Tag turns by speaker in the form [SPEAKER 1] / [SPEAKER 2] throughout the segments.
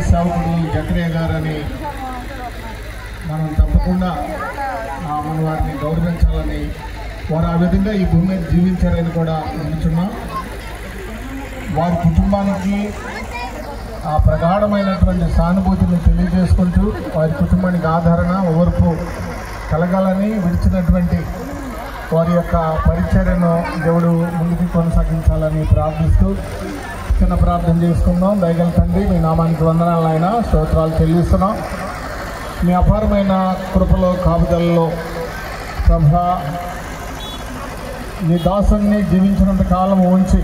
[SPEAKER 1] సేవకుడు జకరియా గారని మనం తప్పకుండా మన వారిని గౌరవించాలని, వారు ఆ విధంగా ఈ భూమి మీద జీవించారని కూడా నమ్ముతున్నాం. వారి కుటుంబానికి ఆ ప్రగాఢమైనటువంటి సానుభూతిని తెలియజేసుకుంటూ వారి కుటుంబానికి ఆదరణ ఓర్పు కలగాలని, విడిచినటువంటి వారి యొక్క పరిచర్యను దేవుడు ముందుకు కొనసాగించాలని ప్రార్థిస్తూ చిన్న ప్రార్థన చేసుకుందాం. దయగల తండ్రి, మీ నామానికి వందనాలు ఆయన, స్తోత్రాలు చెల్లిస్తున్నాం. మీ అపారమైన కృపలో కాపుదలలో ప్రభా మీ దాసుని జీవించినంత కాలం ఉంచి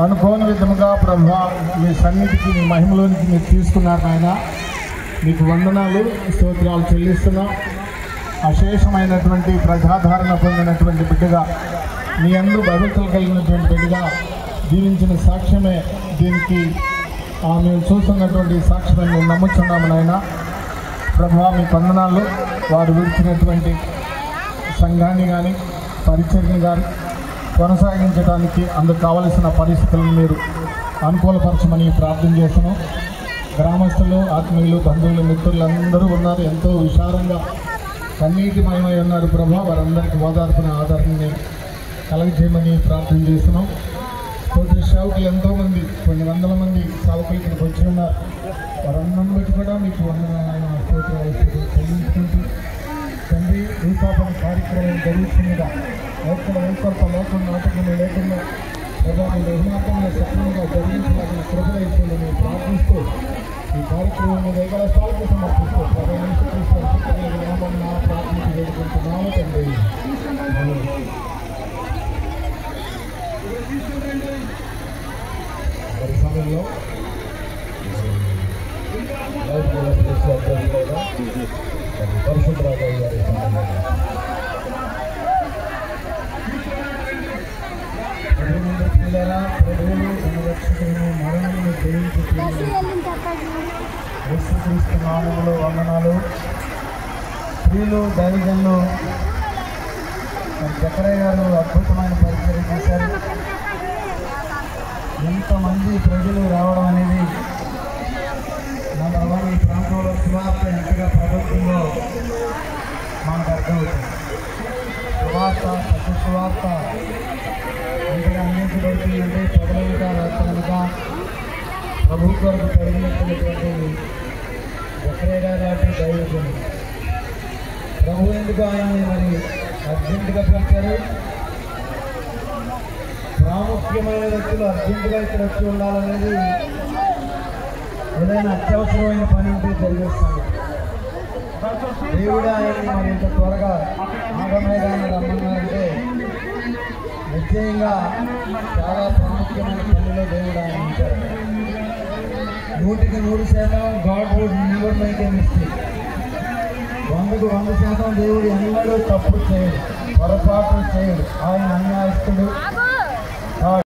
[SPEAKER 1] అనుకోని విధముగా ప్రభా మీ సన్నిధికి, మీ మహిమలోనికి మీరు తీసుకున్నారు ఆయన. మీకు వందనాలు, స్తోత్రాలు చెల్లిస్తున్నాం. అశేషమైనటువంటి ప్రజాదరణ పొందినటువంటి బిడ్డగా, మీ అందరూ భవిష్యత్తు కలిగినటువంటి బిడ్డగా జీవించిన సాక్ష్యమే దీనికి మేము చూస్తున్నటువంటి సాక్ష్యమే మేము నమ్ముతున్నాము నాయన. ప్రభా మీకు వందనాలు. వారు విడిచినటువంటి సంఘాన్ని కానీ పరిచర్ని కానీ కొనసాగించడానికి అందుకు కావలసిన పరిస్థితులను మీరు అనుకూలపరచమని ప్రార్థన చేస్తున్నాం. గ్రామస్తులు, ఆత్మీయులు, బంధువులు, మిత్రులు అందరూ ఉన్నారు. ఎంతో విశాలంగా కన్నీటిమయమై ఉన్నారు ప్రభా. వారందరికీ ఓదార్పున ఆదరణని కలగజేయమని ప్రార్థన చేస్తున్నాం. తోటి సేవకులు ఎంతోమంది, కొన్ని వందల మంది సేవకులు ఇక్కడికి వచ్చి ఉన్నారు. వారందరం బట్టి కూడా మీకు వందనాలైన స్తోత్రాలు చెల్లించుకుంటూ తండ్రి, రూపాపన కార్యక్రమం జరుగుతుండగా ఎక్కడ వైకల్ప లేకుండా ఆటంకం లేకుండా ప్రజలు బహుమాతంగా సక్రమంగా జరిగించాలని కృపణించాలని ప్రార్థిస్తూ ఈ కార్యక్రమం వేగల స్థాయికి సమర్పిస్తూ ప్రార్థించి వేడుకుంటున్నాము తండ్రి. మరి సమయంలో పరిశుద్ధరాజు గారి పిల్లల ప్రభువులు సంరక్షకులను మరణమును జయించి యేసుక్రీస్తు నామములో వందనాలు. స్త్రీలు, దైవజనులు జకరియా గారు అద్భుతమైన పరిచయం చేశారు. ఎంతమంది ప్రజలు రావడం అనేది మన ఈ ప్రాంతంలో సువార్త ఎంతగా ప్రభుత్వంలో మనకు అర్థమవుతుంది. సువార్త, సత్య సువార్త ఎంతగా అందించబడుతుందంటే ప్రజలుగా, రచనలుగా ప్రభు కొరకు పరిగణించినటువంటి జకరియా గారు లాంటి దైవజనులు ప్రభు ఎందుకు ఆయన్ని మరి అర్జెంటుగా పిలిచారు? ప్రాముఖ్యమైన వ్యక్తులు అర్జెంటుగా ఇక్కడ వచ్చి ఉండాలనేది ఏదైనా అత్యవసరమైన పని ఉంటే జరిగేస్తాను. దేవుడు ఆయన్ని మరి ఇంత త్వరగా ఆగమేఘాన్ని రమ్మన్నారంటే నిశ్చయంగా చాలా ప్రాముఖ్యమైన పనిలో దేవుడు ఆయన ఉంటారు. 100% God would never make a mistake. 100% దేవుడు ఎన్నడూ తప్పు చేయడు, పొరపాటు చేయడు. ఆయన అన్యాయస్తుడు.